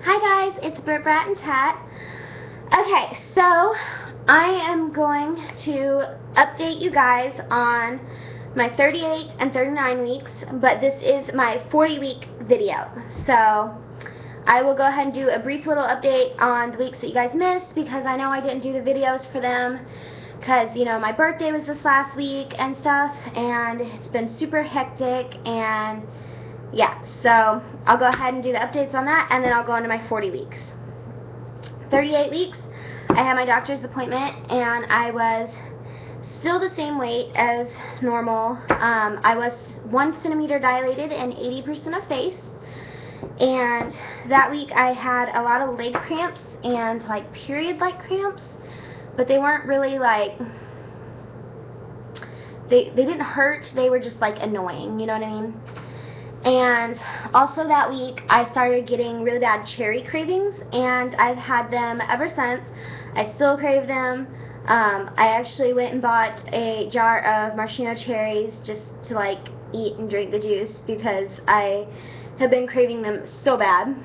Hi guys, it's Bert, Brat, and Tat. Okay, so I am going to update you guys on my 38 and 39 weeks, but this is my 40-week video. So I will go ahead and do a brief little update on the weeks that you guys missed, because I know I didn't do the videos for them because, you know, my birthday was this last week and stuff, and it's been super hectic, and yeah, so I'll go ahead and do the updates on that, and then I'll go into my 40 weeks. 38 weeks, I had my doctor's appointment, and I was still the same weight as normal. I was 1 centimeter dilated and 80% effaced, and that week I had a lot of leg cramps and like period-like cramps, but they weren't really like, they didn't hurt, they were just like annoying, you know what I mean? And also that week I started getting really bad cherry cravings, and I've had them ever since. I still crave them. I actually went and bought a jar of maraschino cherries just to like eat and drink the juice, because I have been craving them so bad.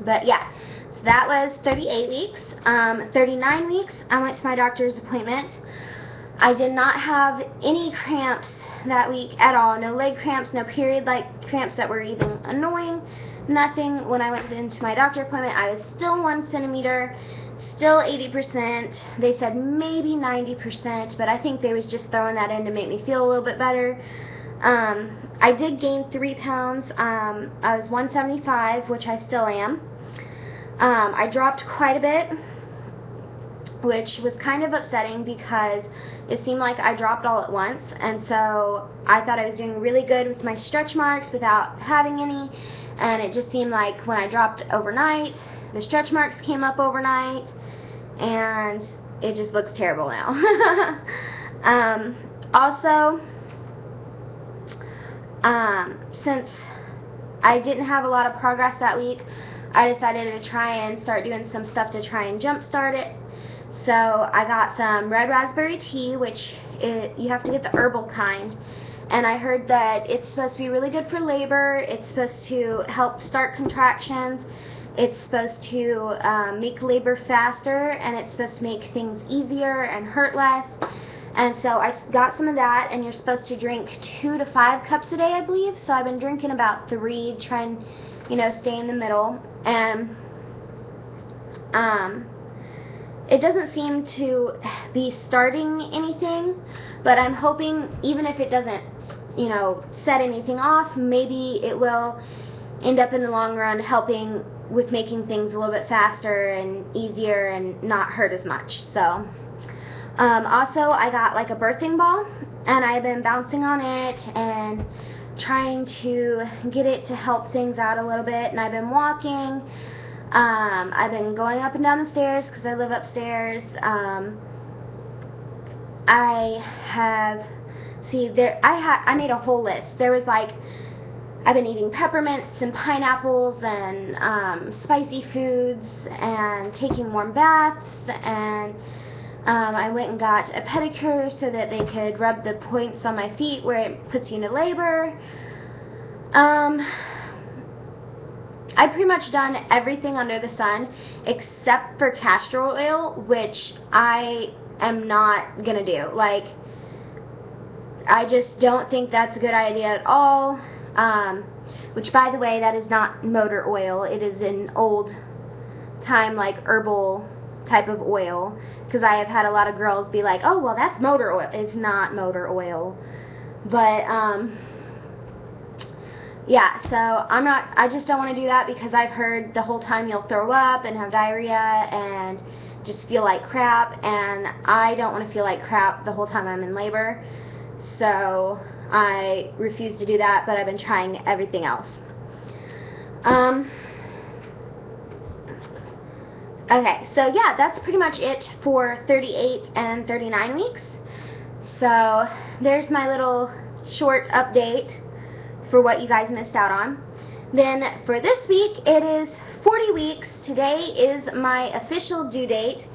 But yeah, so that was 38 weeks. 39 weeks, I went to my doctor's appointment. I did not have any cramps that week at all. No leg cramps, no period-like cramps that were even annoying, nothing. When I went into my doctor appointment, I was still 1 centimeter, still 80%. They said maybe 90%, but I think they was just throwing that in to make me feel a little bit better. I did gain 3 pounds. I was 175, which I still am. I dropped quite a bit, which was kind of upsetting because it seemed like I dropped all at once, and so I thought I was doing really good with my stretch marks without having any, and it just seemed like when I dropped overnight, the stretch marks came up overnight, and it just looks terrible now. Also, since I didn't have a lot of progress that week, I decided to try and start doing some stuff to try and jumpstart it. So I got some red raspberry tea, which you have to get the herbal kind, and I heard that it's supposed to be really good for labor. It's supposed to help start contractions. It's supposed to make labor faster, and it's supposed to make things easier and hurt less. And so I got some of that, and you're supposed to drink 2 to 5 cups a day, I believe. So I've been drinking about 3, trying, you know, stay in the middle. And it doesn't seem to be starting anything, but I'm hoping, even if it doesn't, you know, set anything off, maybe it will end up in the long run helping with making things a little bit faster and easier and not hurt as much. So, also I got like a birthing ball, and I've been bouncing on it and trying to get it to help things out a little bit, and I've been walking. I've been going up and down the stairs because I live upstairs. I made a whole list. There was like, I've been eating peppermints and pineapples and spicy foods and taking warm baths, and I went and got a pedicure so that they could rub the points on my feet where it puts you into labor. I've pretty much done everything under the sun except for castor oil, which I am not gonna do. Like, I just don't think that's a good idea at all. Which, by the way, that is not motor oil. It is an old time, like, herbal type of oil, because I have had a lot of girls be like, oh, well, that's motor oil. It's not motor oil. But yeah, so I just don't want to do that, because I've heard the whole time you'll throw up and have diarrhea and just feel like crap, and I don't want to feel like crap the whole time I'm in labor. So I refuse to do that, but I've been trying everything else. Okay, so yeah, that's pretty much it for 38 and 39 weeks. So there's my little short update for what you guys missed out on. Then for this week, it is 40 weeks. Today is my official due date.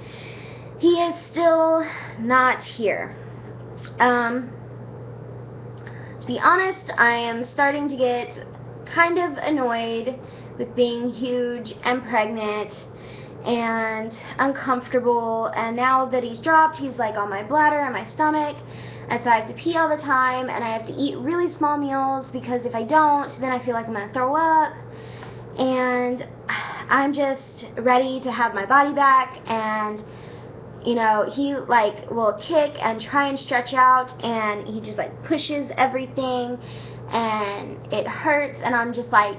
He is still not here. To be honest, I am starting to get kind of annoyed with being huge and pregnant and uncomfortable, and now that he's dropped, he's like on my bladder and my stomach, and so I have to pee all the time, and I have to eat really small meals, because if I don't, then I feel like I'm going to throw up, and I'm just ready to have my body back. And you know, he like will kick and try and stretch out, and he just like pushes everything, and it hurts, and I'm just like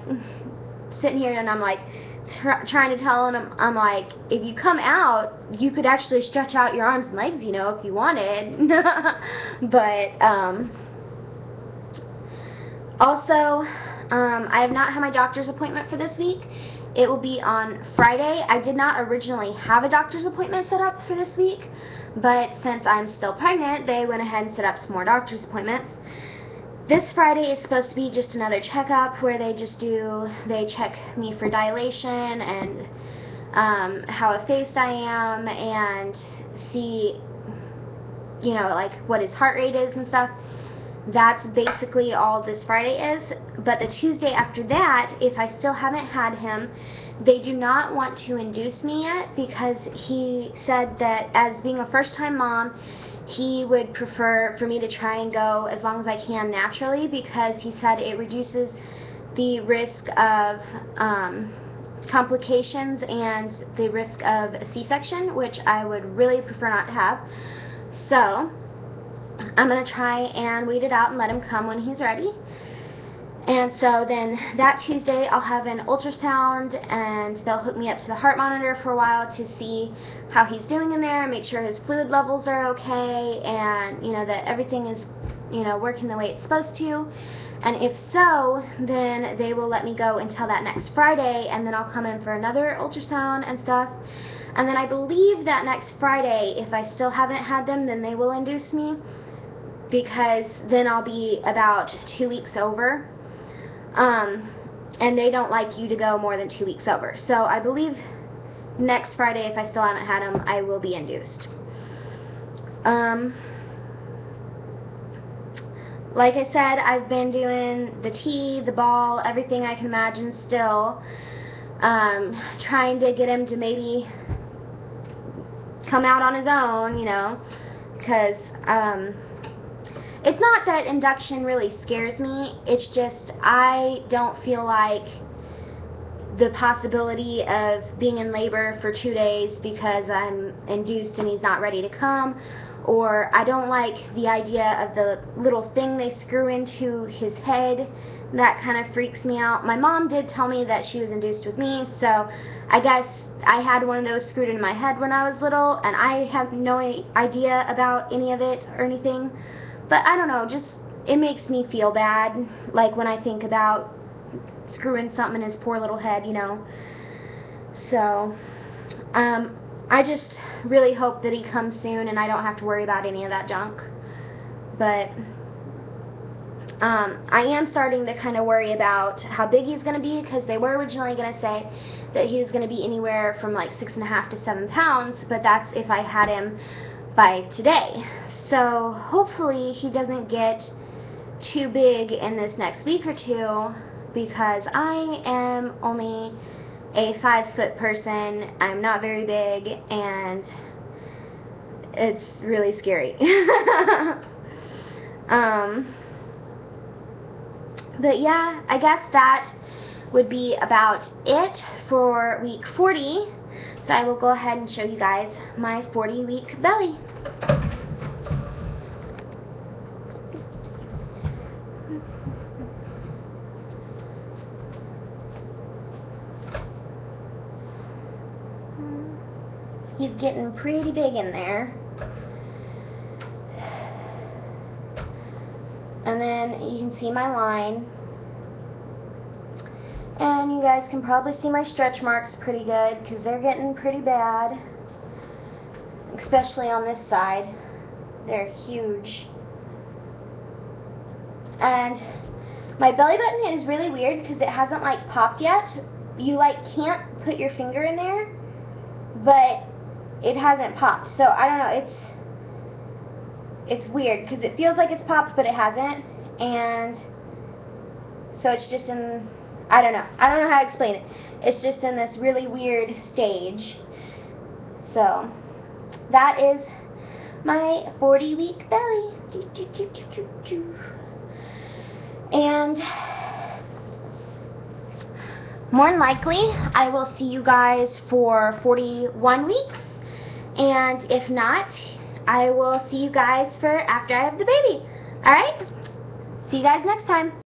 sitting here, and I'm like trying to tell him, I'm like, if you come out, you could actually stretch out your arms and legs, you know, if you wanted. But also, I have not had my doctor's appointment for this week. It will be on Friday. I did not originally have a doctor's appointment set up for this week, but since I'm still pregnant, they went ahead and set up some more doctor's appointments. This Friday is supposed to be just another checkup where they check me for dilation and how effaced I am, and see, you know, like what his heart rate is and stuff. That's basically all this Friday is. But the Tuesday after that, if I still haven't had him, they do not want to induce me yet, because he said that as being a first-time mom, he would prefer for me to try and go as long as I can naturally, because he said it reduces the risk of complications and the risk of a C-section, which I would really prefer not to have. So I'm going to try and wait it out and let him come when he's ready. And so then that Tuesday I'll have an ultrasound, and they'll hook me up to the heart monitor for a while to see how he's doing in there, make sure his fluid levels are okay, and you know, that everything is, you know, working the way it's supposed to. And if so, then they will let me go until that next Friday, and then I'll come in for another ultrasound and stuff. And then I believe that next Friday, if I still haven't had them, then they will induce me, because then I'll be about 2 weeks over. And they don't like you to go more than 2 weeks over. So I believe next Friday, if I still haven't had them, I will be induced. Like I said, I've been doing the tea, the ball, everything I can imagine still. Trying to get him to maybe come out on his own, you know, because it's not that induction really scares me, it's just I don't feel like the possibility of being in labor for 2 days because I'm induced and he's not ready to come, or I don't like the idea of the little thing they screw into his head. That kind of freaks me out. My mom did tell me that she was induced with me, so I guess I had one of those screwed into my head when I was little, and I have no idea about any of it or anything. But I don't know, just it makes me feel bad, like when I think about screwing something in his poor little head, you know. So, I just really hope that he comes soon and I don't have to worry about any of that junk. But I am starting to kind of worry about how big he's going to be, because they were originally going to say that he was going to be anywhere from like 6.5 to 7 pounds, but that's if I had him by today. So hopefully he doesn't get too big in this next week or two, because I am only a 5-foot person. I'm not very big, and it's really scary. But yeah, I guess that would be about it for week 40. So I will go ahead and show you guys my 40-week belly. He's getting pretty big in there. And then you can see my line. And you guys can probably see my stretch marks pretty good, because they're getting pretty bad. Especially on this side. They're huge. And my belly button is really weird because it hasn't like popped yet. You like can't put your finger in there, but it hasn't popped. So I don't know, it's weird because it feels like it's popped, but it hasn't. And So it's just in, I don't know how to explain it. It's just in this really weird stage. So that is my 40-week belly. And more than likely, I will see you guys for 41 weeks. And if not, I will see you guys for after I have the baby. Alright? See you guys next time.